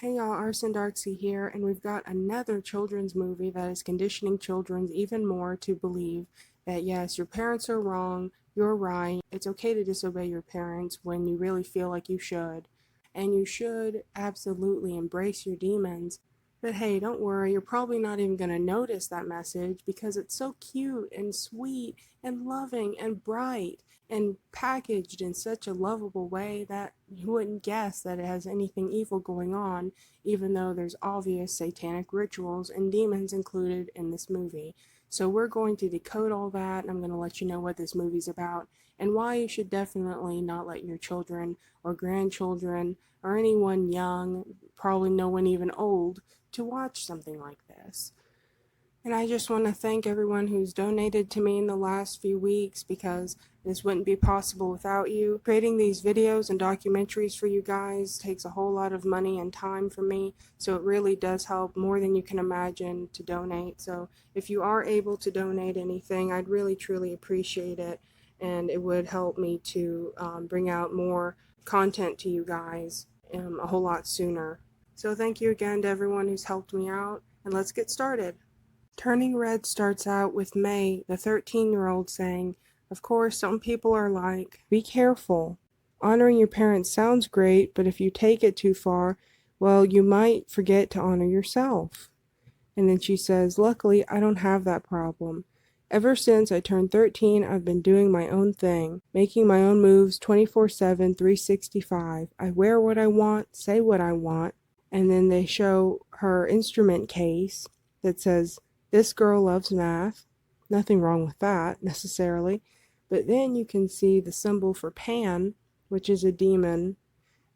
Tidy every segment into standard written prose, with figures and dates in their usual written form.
Hey y'all, Arson Darksey here, and we've got another children's movie that is conditioning children even more to believe that yes, your parents are wrong, you're right, it's okay to disobey your parents when you really feel like you should, and you should absolutely embrace your demons. But hey, don't worry, you're probably not even going to notice that message because it's so cute and sweet and loving and bright and packaged in such a lovable way that you wouldn't guess that it has anything evil going on, even though there's obvious satanic rituals and demons included in this movie. So we're going to decode all that, and I'm going to let you know what this movie's about and why you should definitely not let your children or grandchildren or anyone young, probably no one even old, to watch something like this. And I just want to thank everyone who's donated to me in the last few weeks because this wouldn't be possible without you. Creating these videos and documentaries for you guys takes a whole lot of money and time from me, so it really does help more than you can imagine to donate. So if you are able to donate anything, I'd really truly appreciate it, and it would help me to bring out more content to you guys a whole lot sooner. So thank you again to everyone who's helped me out, and let's get started. Turning Red starts out with May, the 13-year-old, saying, "Of course, some people are like, be careful. Honoring your parents sounds great, but if you take it too far, well, you might forget to honor yourself." And then she says, "Luckily, I don't have that problem. Ever since I turned 13, I've been doing my own thing, making my own moves 24/7, 365. I wear what I want, say what I want." And then they show her instrument case that says, "This girl loves math." Nothing wrong with that, necessarily. But then you can see the symbol for Pan, which is a demon,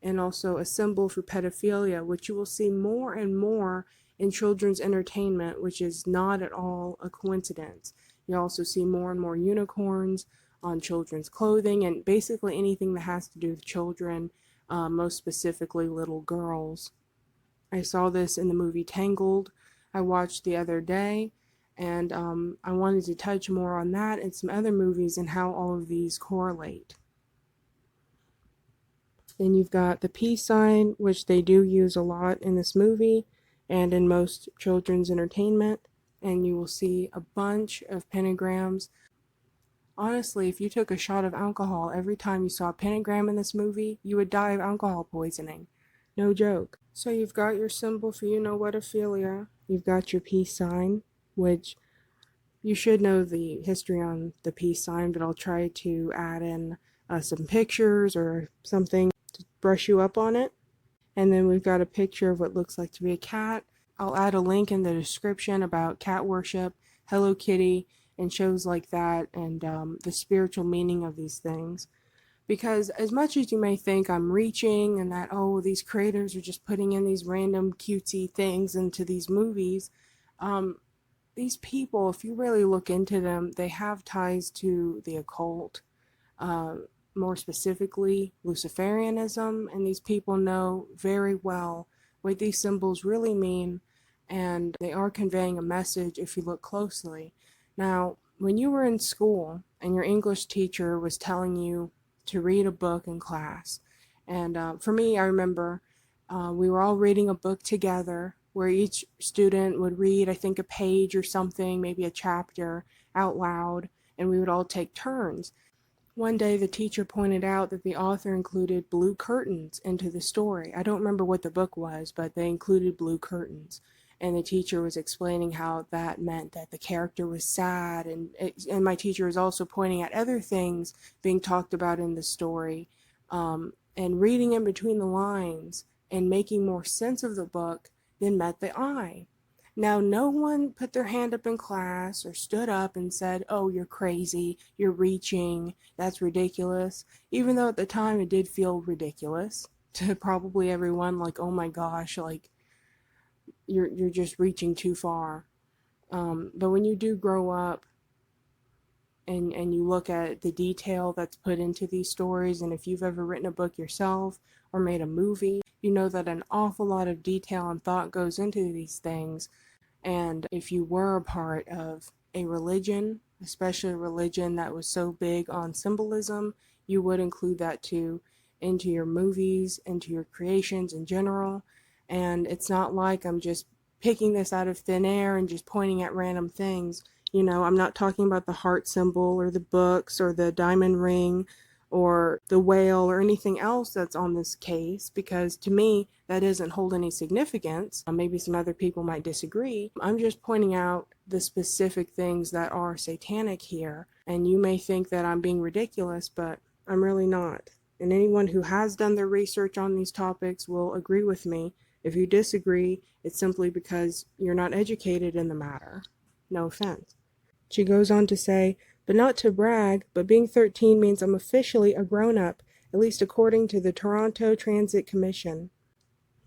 and also a symbol for pedophilia, which you will see more and more in children's entertainment, which is not at all a coincidence. You also see more and more unicorns on children's clothing and basically anything that has to do with children, most specifically little girls. I saw this in the movie Tangled I watched the other day, and I wanted to touch more on that and some other movies and how all of these correlate. Then you've got the peace sign, which they do use a lot in this movie and in most children's entertainment, and you will see a bunch of pentagrams. Honestly, if you took a shot of alcohol every time you saw a pentagram in this movie, you would die of alcohol poisoning. No joke. So you've got your symbol for you-know-what-ophilia. You've got your peace sign, which you should know the history on the peace sign, but I'll try to add in some pictures or something to brush you up on it. And then we've got a picture of what looks like to be a cat. I'll add a link in the description about cat worship, Hello Kitty, and shows like that, and the spiritual meaning of these things. Because as much as you may think I'm reaching and that, oh, these creators are just putting in these random cutesy things into these movies, these people, if you really look into them, they have ties to the occult, uh, more specifically Luciferianism, and these people know very well what these symbols really mean, and they are conveying a message if you look closely. Now, when you were in school and your English teacher was telling you to read a book in class, and for me, I remember we were all reading a book together where each student would read, I think, a page or something, maybe a chapter out loud, and we would all take turns. One day the teacher pointed out that the author included blue curtains into the story. I don't remember what the book was, but they included blue curtains. And the teacher was explaining how that meant that the character was sad, and my teacher was also pointing at other things being talked about in the story, and reading in between the lines and making more sense of the book than met the eye. Now, no one put their hand up in class or stood up and said, "Oh, you're crazy, you're reaching, that's ridiculous," even though at the time it did feel ridiculous to probably everyone, like, "Oh my gosh, like, you're just reaching too far." But when you do grow up and you look at the detail that's put into these stories, and if you've ever written a book yourself or made a movie, you know that an awful lot of detail and thought goes into these things. And if you were a part of a religion, especially a religion that was so big on symbolism, you would include that too into your movies, into your creations in general. And it's not like I'm just picking this out of thin air and just pointing at random things. You know, I'm not talking about the heart symbol or the books or the diamond ring or the whale or anything else that's on this case, because to me, that doesn't hold any significance. Maybe some other people might disagree. I'm just pointing out the specific things that are satanic here. And you may think that I'm being ridiculous, but I'm really not. And anyone who has done their research on these topics will agree with me. If you disagree, it's simply because you're not educated in the matter. No offense. She goes on to say, but not to brag, but being 13 means I'm officially a grown-up, at least according to the Toronto Transit Commission.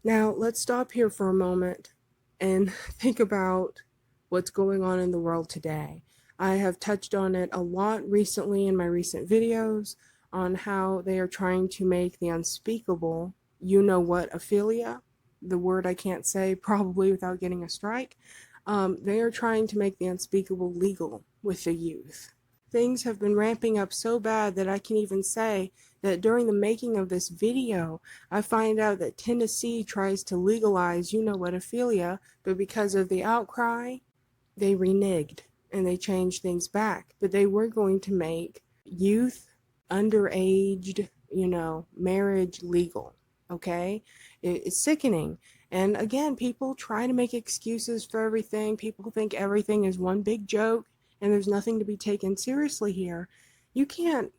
Now, let's stop here for a moment and think about what's going on in the world today. I have touched on it a lot recently in my recent videos on how they are trying to make the unspeakable, you know what, aphilia, the word I can't say probably without getting a strike. They are trying to make the unspeakable legal with the youth. Things have been ramping up so bad that I can even say that during the making of this video, I find out that Tennessee tries to legalize you know what aphilia, but because of the outcry, they reneged and they changed things back. But they were going to make youth, underaged, marriage legal. Okay? It's sickening. And again, people try to make excuses for everything. People think everything is one big joke and there's nothing to be taken seriously here. You can't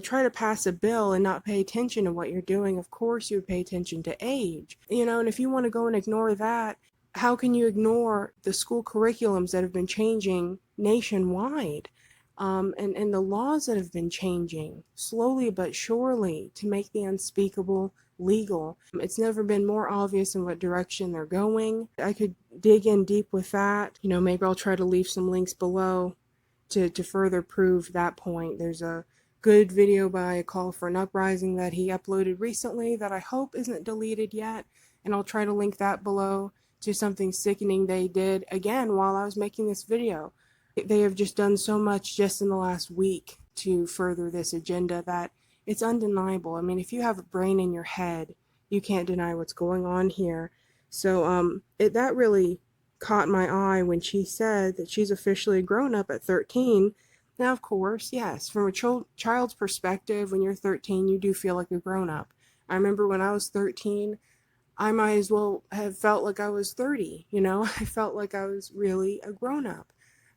try to pass a bill and not pay attention to what you're doing. Of course, you would pay attention to age. And if you want to go and ignore that, how can you ignore the school curriculums that have been changing nationwide? And the laws that have been changing slowly but surely to make the unspeakable legal. It's never been more obvious in what direction they're going. I could dig in deep with that. Maybe I'll try to leave some links below to further prove that point. There's a good video by A Call for an Uprising that he uploaded recently that I hope isn't deleted yet, and I'll try to link that below to something sickening they did again while I was making this video. They have just done so much just in the last week to further this agenda that it's undeniable. I mean, if you have a brain in your head, you can't deny what's going on here. So that really caught my eye when she said that she's officially grown up at 13. Now, of course, yes, from a child's perspective, when you're 13, you do feel like a grown up. I remember when I was 13, I might as well have felt like I was 30, I felt like I was really a grown up.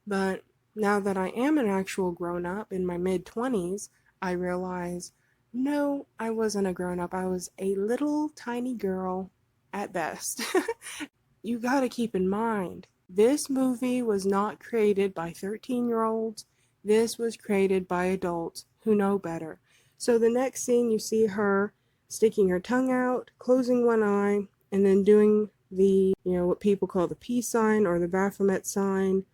But now that I am an actual grown up in my mid-20s, I realize, no, I wasn't a grown up. I was a little tiny girl at best. You gotta keep in mind, this movie was not created by 13-year-olds. This was created by adults who know better. So the next scene, you see her sticking her tongue out, closing one eye, and then doing the, what people call the peace sign or the Baphomet sign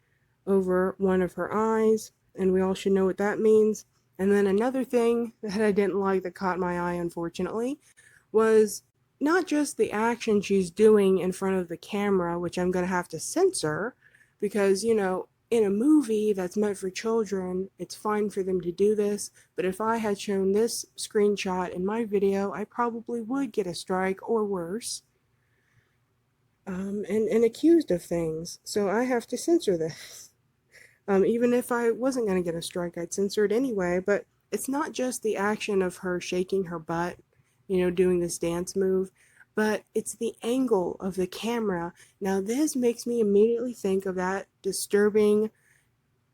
over one of her eyes, and we all should know what that means. And then another thing that I didn't like that caught my eye, unfortunately, was not just the action she's doing in front of the camera, which I'm going to have to censor, because, in a movie that's meant for children, it's fine for them to do this, but if I had shown this screenshot in my video, I probably would get a strike or worse, and accused of things. So I have to censor this. Even if I wasn't going to get a strike, I'd censor it anyway. But it's not just the action of her shaking her butt, doing this dance move, but it's the angle of the camera. Now, this makes me immediately think of that disturbing,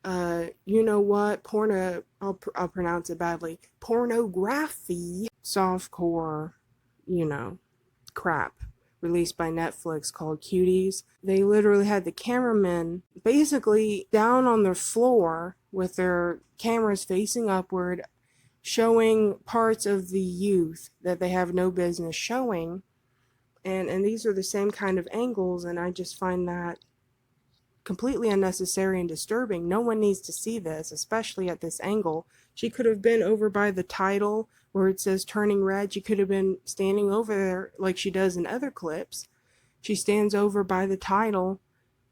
porno, I'll pronounce it badly, pornography, softcore, crap released by Netflix called Cuties. They literally had the cameramen basically down on their floor with their cameras facing upward, showing parts of the youth that they have no business showing. And these are the same kind of angles, and I just find that completely unnecessary and disturbing. No one needs to see this, especially at this angle. She could have been over by the title where it says turning red. She could have been standing over there like she does in other clips. She stands over by the title,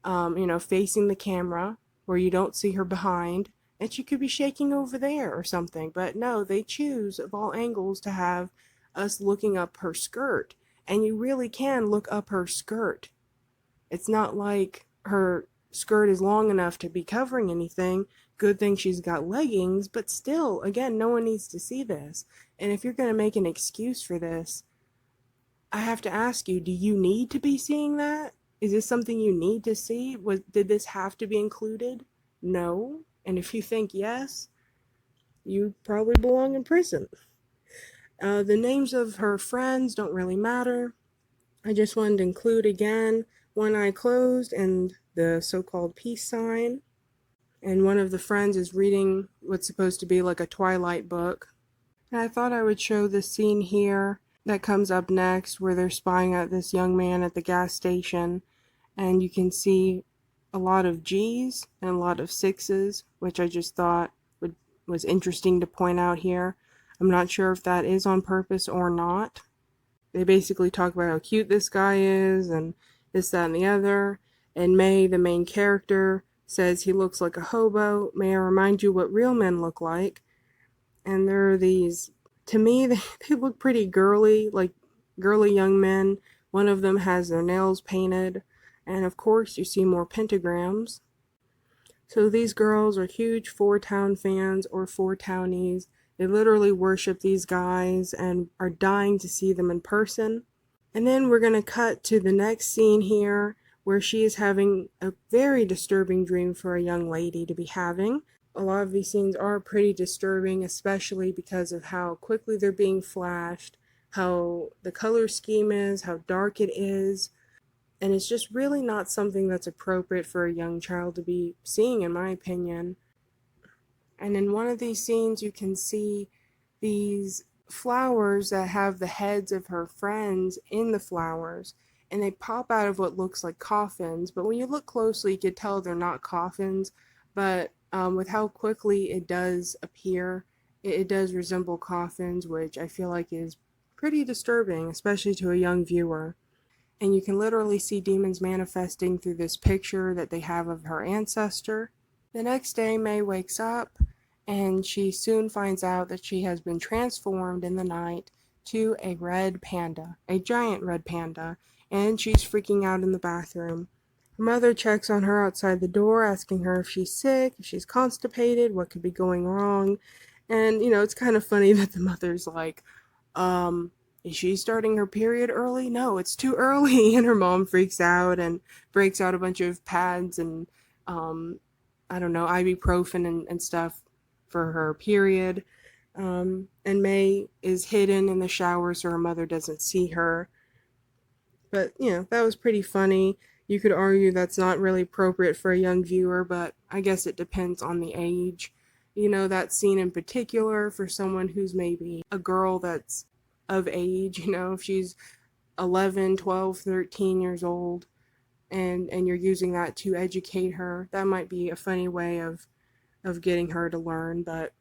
facing the camera where you don't see her behind, and she could be shaking over there or something. But no, they choose of all angles to have us looking up her skirt. And you really can look up her skirt. It's not like her skirt is long enough to be covering anything. Good thing she's got leggings, but still, again, no one needs to see this. And if you're going to make an excuse for this, I have to ask you, do you need to be seeing that? Is this something you need to see? Did this have to be included? No. And if you think yes, you probably belong in prison. The names of her friends don't really matter. I just wanted to include again One Eye Closed and the so-called peace sign. And one of the friends is reading what's supposed to be like a Twilight book. And I thought I would show this scene here that comes up next where they're spying at this young man at the gas station. And you can see a lot of G's and a lot of sixes, which I just thought was interesting to point out here. I'm not sure if that is on purpose or not. They basically talk about how cute this guy is and this, that, and the other. And May, the main character, says he looks like a hobo. May I remind you what real men look like? And there are these, to me, they look pretty girly, like girly young men. One of them has their nails painted. And of course, you see more pentagrams. So these girls are huge Four Town fans or Four Townies. They literally worship these guys and are dying to see them in person. And then we're going to cut to the next scene here where she is having a very disturbing dream for a young lady to be having. A lot of these scenes are pretty disturbing, especially because of how quickly they're being flashed, how the color scheme is, how dark it is. And it's just really not something that's appropriate for a young child to be seeing, in my opinion. And in one of these scenes, you can see these flowers that have the heads of her friends in the flowers. And they pop out of what looks like coffins. But when you look closely, you can tell they're not coffins. But with how quickly it does appear, it does resemble coffins, which I feel like is pretty disturbing, especially to a young viewer. And you can literally see demons manifesting through this picture that they have of her ancestor. The next day, May wakes up, and she soon finds out that she has been transformed in the night to a red panda, a giant red panda, and she's freaking out in the bathroom. Her mother checks on her outside the door, asking her if she's sick, if she's constipated, what could be going wrong. And, it's kind of funny that the mother's like, is she starting her period early? No, it's too early. And her mom freaks out and breaks out a bunch of pads and, I don't know, ibuprofen and stuff for her period. And May is hidden in the shower so her mother doesn't see her. But, that was pretty funny. You could argue that's not really appropriate for a young viewer, but I guess it depends on the age. That scene in particular for someone who's maybe a girl that's of age, if she's 11, 12, 13 years old and you're using that to educate her, that might be a funny way of getting her to learn. But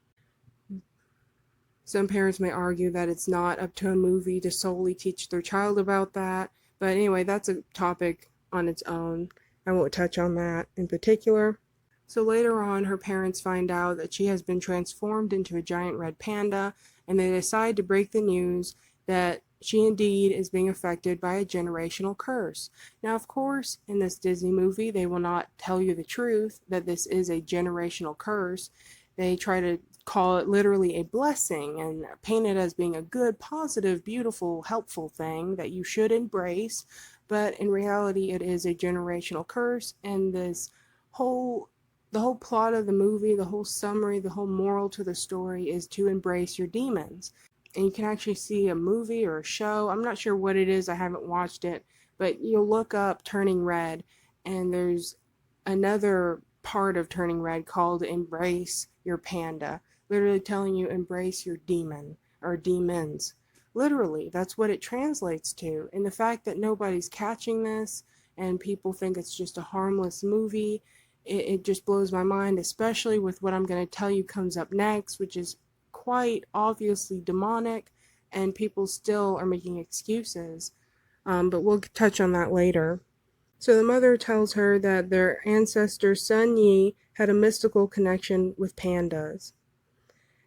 some parents may argue that it's not up to a movie to solely teach their child about that. But anyway, that's a topic on its own. I won't touch on that in particular. So later on, her parents find out that she has been transformed into a giant red panda, and they decide to break the news that she indeed is being affected by a generational curse. Now, of course, in this Disney movie, they will not tell you the truth that this is a generational curse. They try to call it literally a blessing and paint it as being a good, positive, beautiful, helpful thing that you should embrace. But in reality, it is a generational curse, and the whole plot of the movie, the whole summary, the whole moral to the story is to embrace your demons. And you can actually see a movie or a show. I'm not sure what it is. I haven't watched it. But you'll look up Turning Red, and there's another part of Turning Red called Embrace Your Panda. Literally telling you embrace your demon or demons. Literally, that's what it translates to. And the fact that nobody's catching this and people think it's just a harmless movie, it just blows my mind, especially with what I'm going to tell you comes up next, which is quite obviously demonic, and people still are making excuses. But we'll touch on that later. So the mother tells her that their ancestor Sun Yi had a mystical connection with pandas.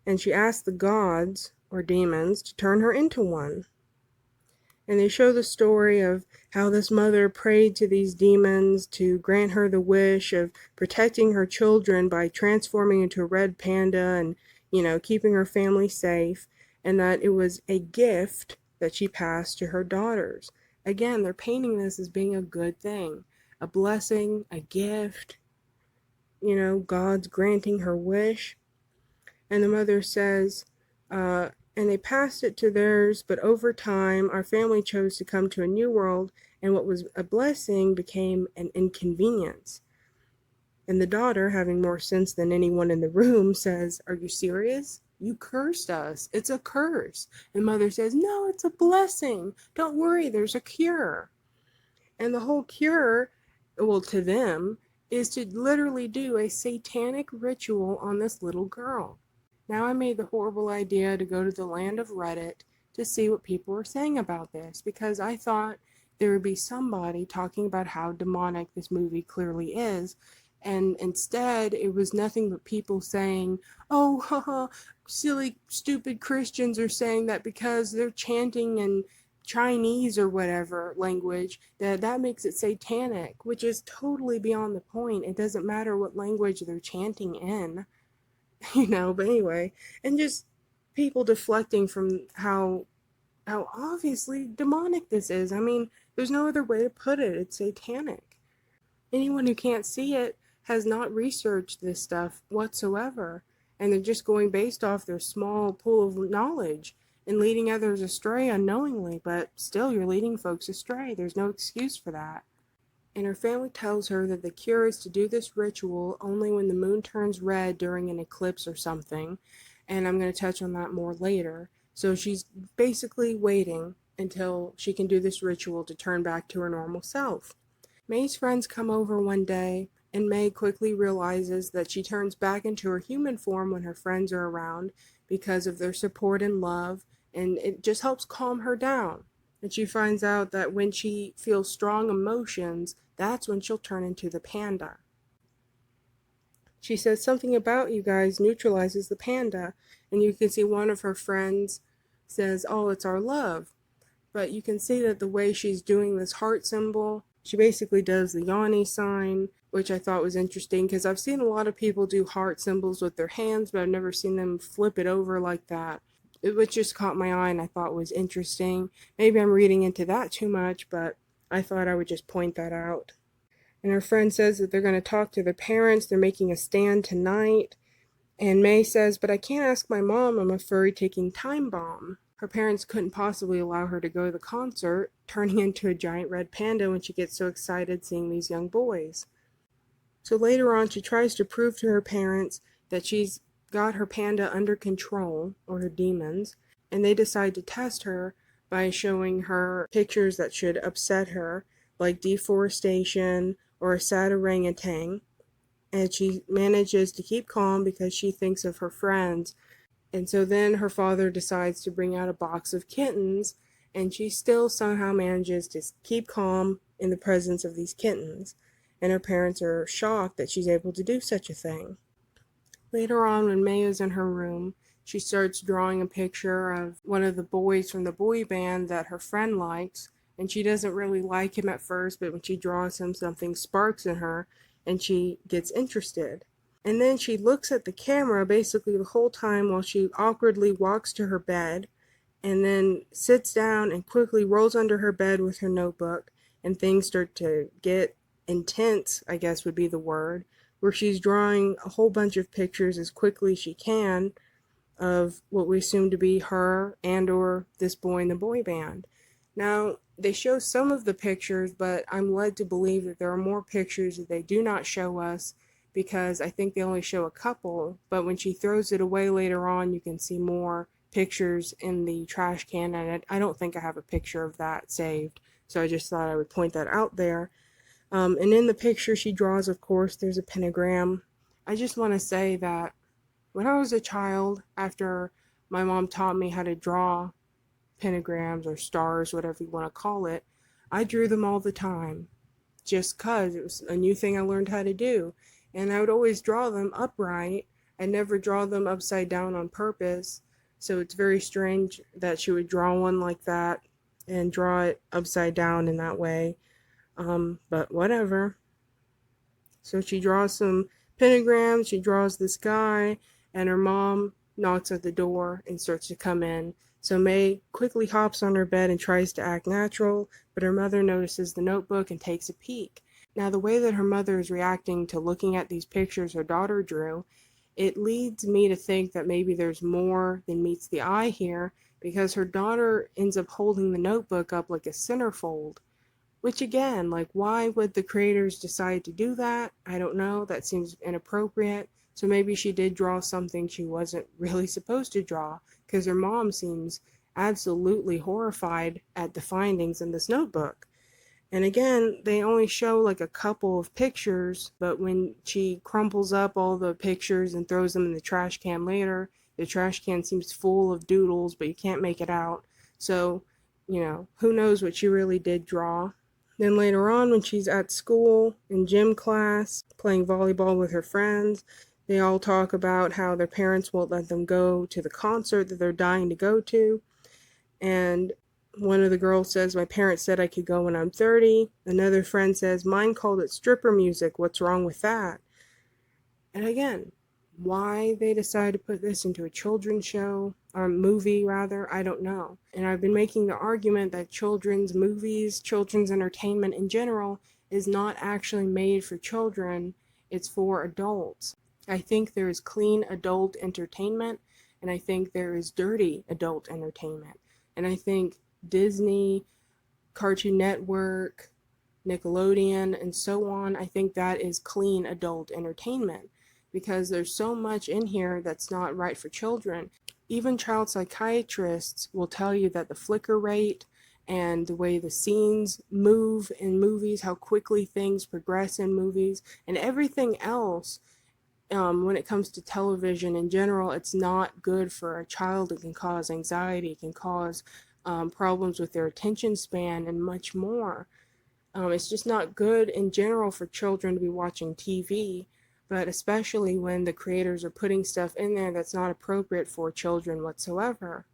And she asked the gods, or demons, to turn her into one. And they show the story of how this mother prayed to these demons to grant her the wish of protecting her children by transforming into a red panda and, keeping her family safe, and that it was a gift that she passed to her daughters. Again, they're painting this as being a good thing, a blessing, a gift, God's granting her wish. And the mother says, and they passed it to theirs, but over time, our family chose to come to a new world, and what was a blessing became an inconvenience. And the daughter, having more sense than anyone in the room, says, "Are you serious? You cursed us. It's a curse." And mother says, "No, it's a blessing. Don't worry, there's a cure." And the whole cure, well, to them, is to literally do a satanic ritual on this little girl. Now I made the horrible idea to go to the land of Reddit to see what people were saying about this, because I thought there would be somebody talking about how demonic this movie clearly is, and instead it was nothing but people saying, "Oh, haha, silly, stupid Christians are saying that because they're chanting in Chinese or whatever language, that makes it satanic," which is totally beyond the point. It doesn't matter what language they're chanting in. But anyway, and just people deflecting from how obviously demonic this is. I mean, there's no other way to put it. It's satanic. Anyone who can't see it has not researched this stuff whatsoever, and they're just going based off their small pool of knowledge and leading others astray unknowingly, but still you're leading folks astray. There's no excuse for that. And her family tells her that the cure is to do this ritual only when the moon turns red during an eclipse or something, and I'm going to touch on that more later. So she's basically waiting until she can do this ritual to turn back to her normal self. May's friends come over one day, and May quickly realizes that she turns back into her human form when her friends are around because of their support and love, and it just helps calm her down. And she finds out that when she feels strong emotions, that's when she'll turn into the panda. She says something about you guys neutralizes the panda, and you can see one of her friends says, "Oh, it's our love." But you can see that the way she's doing this heart symbol, she basically does the Yanni sign, which I thought was interesting because I've seen a lot of people do heart symbols with their hands, but I've never seen them flip it over like that. Which just caught my eye and I thought was interesting. Maybe I'm reading into that too much, but I thought I would just point that out. And her friend says that they're going to talk to their parents. They're making a stand tonight. And May says, "But I can't ask my mom. I'm a furry taking time bomb." Her parents couldn't possibly allow her to go to the concert, turning into a giant red panda when she gets so excited seeing these young boys. So later on, she tries to prove to her parents that she's got her panda under control, or her demons, and they decide to test her by showing her pictures that should upset her, like deforestation or a sad orangutan. And she manages to keep calm because she thinks of her friends. And so then her father decides to bring out a box of kittens, and she still somehow manages to keep calm in the presence of these kittens. And her parents are shocked that she's able to do such a thing. Later on, when May is in her room, she starts drawing a picture of one of the boys from the boy band that her friend likes, and she doesn't really like him at first, but when she draws him, something sparks in her, and she gets interested. And then she looks at the camera basically the whole time while she awkwardly walks to her bed, and then sits down and quickly rolls under her bed with her notebook, and things start to get intense, I guess would be the word, where she's drawing a whole bunch of pictures as quickly as she can of what we assume to be her and or this boy in the boy band. Now, they show some of the pictures, but I'm led to believe that there are more pictures that they do not show us because I think they only show a couple, but when she throws it away later on, you can see more pictures in the trash can, and I don't think I have a picture of that saved, so I just thought I would point that out there. And in the picture she draws, of course, there's a pentagram. I just want to say that when I was a child, after my mom taught me how to draw pentagrams or stars, whatever you want to call it, I drew them all the time just because it was a new thing I learned how to do. And I would always draw them upright. I never draw them upside down on purpose. So it's very strange that she would draw one like that and draw it upside down in that way. But whatever. So she draws some pentagrams, she draws this guy, and her mom knocks at the door and starts to come in. So May quickly hops on her bed and tries to act natural, but her mother notices the notebook and takes a peek. Now, the way that her mother is reacting to looking at these pictures her daughter drew, it leads me to think that maybe there's more than meets the eye here, because her daughter ends up holding the notebook up like a centerfold. Which again, like, why would the creators decide to do that? I don't know. That seems inappropriate. So maybe she did draw something she wasn't really supposed to draw, because her mom seems absolutely horrified at the findings in this notebook. And again, they only show like a couple of pictures, but when she crumples up all the pictures and throws them in the trash can later, the trash can seems full of doodles, but you can't make it out. So, who knows what she really did draw. Then later on, when she's at school, in gym class, playing volleyball with her friends, they all talk about how their parents won't let them go to the concert that they're dying to go to. And one of the girls says, "My parents said I could go when I'm 30. Another friend says, "Mine called it stripper music. What's wrong with that?" And again, why they decided to put this into a children's show, or movie rather, I don't know. And I've been making the argument that children's movies, children's entertainment in general, is not actually made for children, it's for adults. I think there is clean adult entertainment, and I think there is dirty adult entertainment. And I think Disney, Cartoon Network, Nickelodeon, and so on, I think that is clean adult entertainment, because there's so much in here that's not right for children. Even child psychiatrists will tell you that the flicker rate and the way the scenes move in movies, how quickly things progress in movies, and everything else, when it comes to television in general, it's not good for a child. It can cause anxiety, it can cause problems with their attention span, and much more. It's just not good in general for children to be watching TV, but especially when the creators are putting stuff in there that's not appropriate for children whatsoever.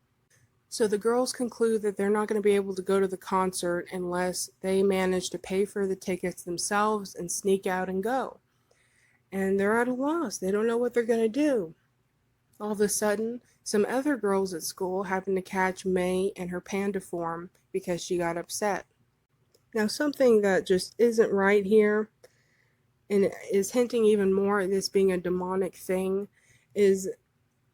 So the girls conclude that they're not going to be able to go to the concert unless they manage to pay for the tickets themselves and sneak out and go. And they're at a loss. They don't know what they're going to do. All of a sudden, some other girls at school happen to catch May in her panda form because she got upset. Now, something that just isn't right here, and is hinting even more at this being a demonic thing, is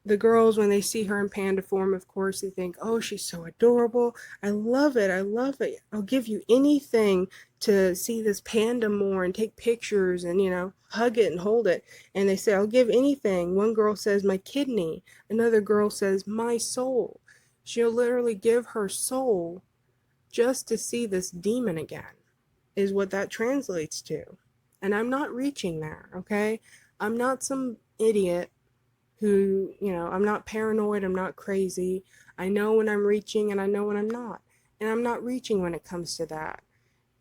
the girls, when they see her in panda form, of course, they think, "Oh, she's so adorable. I love it. I love it. I'll give you anything to see this panda more and take pictures and, hug it and hold it." And they say, "I'll give anything." One girl says, "My kidney." Another girl says, "My soul." She'll literally give her soul just to see this demon again, is what that translates to. And I'm not reaching there, okay? I'm not some idiot who, I'm not paranoid, I'm not crazy. I know when I'm reaching and I know when I'm not. And I'm not reaching when it comes to that.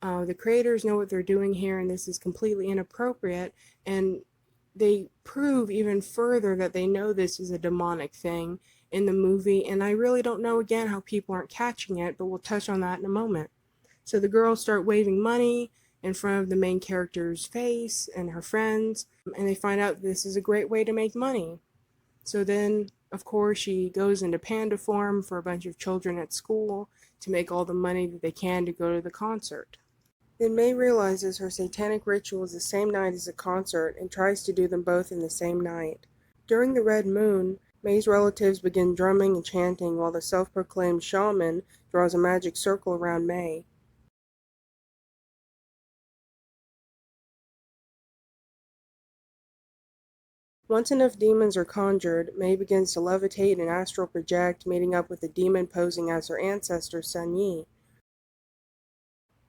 The creators know what they're doing here, and this is completely inappropriate. And they prove even further that they know this is a demonic thing in the movie. And I really don't know, again, how people aren't catching it, but we'll touch on that in a moment. So the girls start waving money in front of the main character's face and her friends, and they find out this is a great way to make money. So then, of course, she goes into panda form for a bunch of children at school to make all the money that they can to go to the concert. Then May realizes her satanic ritual is the same night as the concert and tries to do them both in the same night. During the red moon, May's relatives begin drumming and chanting while the self-proclaimed shaman draws a magic circle around May. Once enough demons are conjured, May begins to levitate and astral project, meeting up with a demon posing as her ancestor, Sun Yi.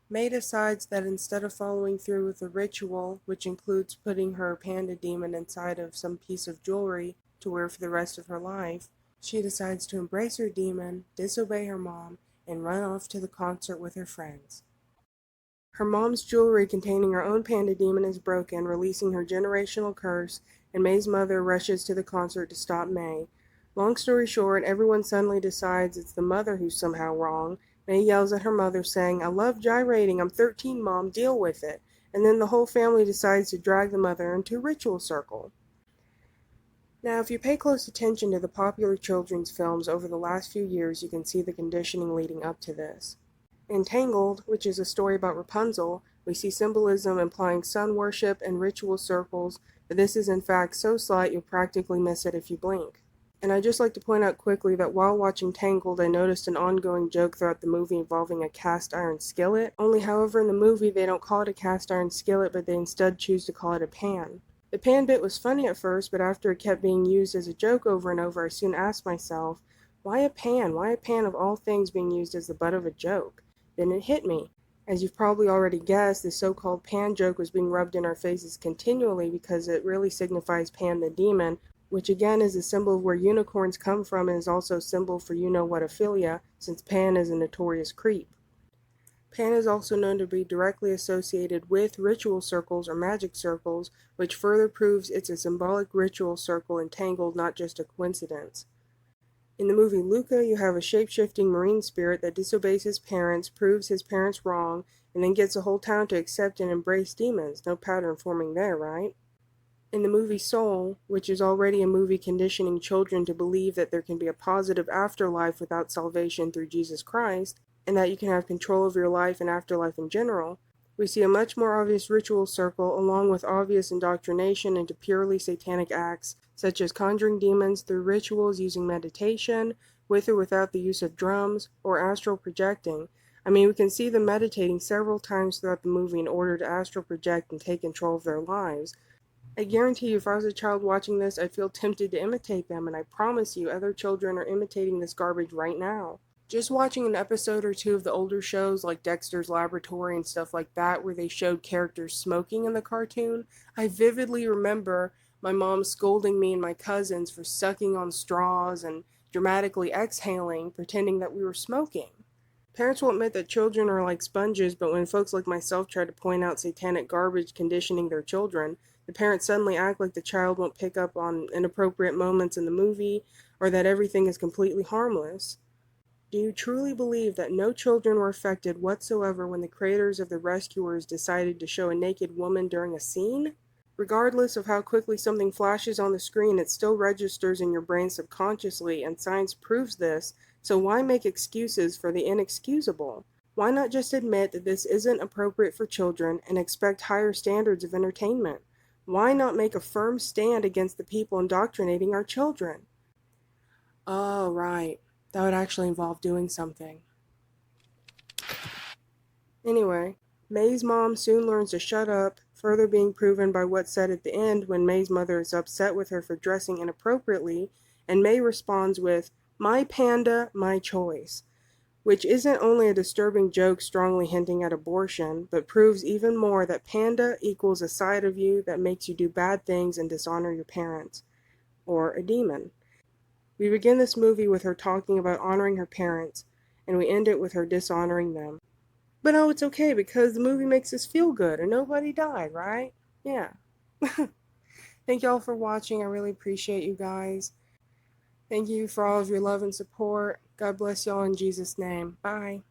May decides that instead of following through with the ritual, which includes putting her panda demon inside of some piece of jewelry to wear for the rest of her life, she decides to embrace her demon, disobey her mom, and run off to the concert with her friends. Her mom's jewelry containing her own panda demon is broken, releasing her generational curse, and May's mother rushes to the concert to stop May. Long story short, everyone suddenly decides it's the mother who's somehow wrong, May yells at her mother, saying, "I love gyrating. I'm 13, Mom. Deal with it." And then the whole family decides to drag the mother into a ritual circle. Now, if you pay close attention to the popular children's films over the last few years, you can see the conditioning leading up to this. In Tangled, which is a story about Rapunzel, we see symbolism implying sun worship and ritual circles, but this is in fact so slight you'll practically miss it if you blink. And I'd just like to point out quickly that while watching Tangled, I noticed an ongoing joke throughout the movie involving a cast iron skillet. Only, however, in the movie they don't call it a cast iron skillet, but they instead choose to call it a pan. The pan bit was funny at first, but after it kept being used as a joke over and over, I soon asked myself, why a pan? Why a pan of all things being used as the butt of a joke? Then it hit me. As you've probably already guessed, the so-called Pan joke was being rubbed in our faces continually because it really signifies Pan the demon, which again is a symbol of where unicorns come from and is also a symbol for you-know-what-ophilia, since Pan is a notorious creep. Pan is also known to be directly associated with ritual circles or magic circles, which further proves it's a symbolic ritual circle entangled, not just a coincidence. In the movie Luca, you have a shape-shifting marine spirit that disobeys his parents, proves his parents wrong, and then gets the whole town to accept and embrace demons. No pattern forming there, right? In the movie Soul, which is already a movie conditioning children to believe that there can be a positive afterlife without salvation through Jesus Christ, and that you can have control of your life and afterlife in general, we see a much more obvious ritual circle along with obvious indoctrination into purely satanic acts, such as conjuring demons through rituals using meditation, with or without the use of drums, or astral projecting. I mean, we can see them meditating several times throughout the movie in order to astral project and take control of their lives. I guarantee you, if I was a child watching this, I'd feel tempted to imitate them, and I promise you, other children are imitating this garbage right now. Just watching an episode or two of the older shows like Dexter's Laboratory and stuff like that, where they showed characters smoking in the cartoon, I vividly remember my mom scolding me and my cousins for sucking on straws and dramatically exhaling, pretending that we were smoking. Parents will admit that children are like sponges, but when folks like myself try to point out satanic garbage conditioning their children, the parents suddenly act like the child won't pick up on inappropriate moments in the movie or that everything is completely harmless. Do you truly believe that no children were affected whatsoever when the creators of The Rescuers decided to show a naked woman during a scene? Regardless of how quickly something flashes on the screen, it still registers in your brain subconsciously, and science proves this, so why make excuses for the inexcusable? Why not just admit that this isn't appropriate for children and expect higher standards of entertainment? Why not make a firm stand against the people indoctrinating our children? Oh, right. That would actually involve doing something. Anyway, May's mom soon learns to shut up, further being proven by what's said at the end when May's mother is upset with her for dressing inappropriately, and May responds with, "My panda, my choice," which isn't only a disturbing joke strongly hinting at abortion, but proves even more that panda equals a side of you that makes you do bad things and dishonor your parents, or a demon. We begin this movie with her talking about honoring her parents, and we end it with her dishonoring them. But oh, it's okay because the movie makes us feel good and nobody died, right? Yeah. Thank y'all for watching. I really appreciate you guys. Thank you for all of your love and support. God bless y'all in Jesus' name. Bye.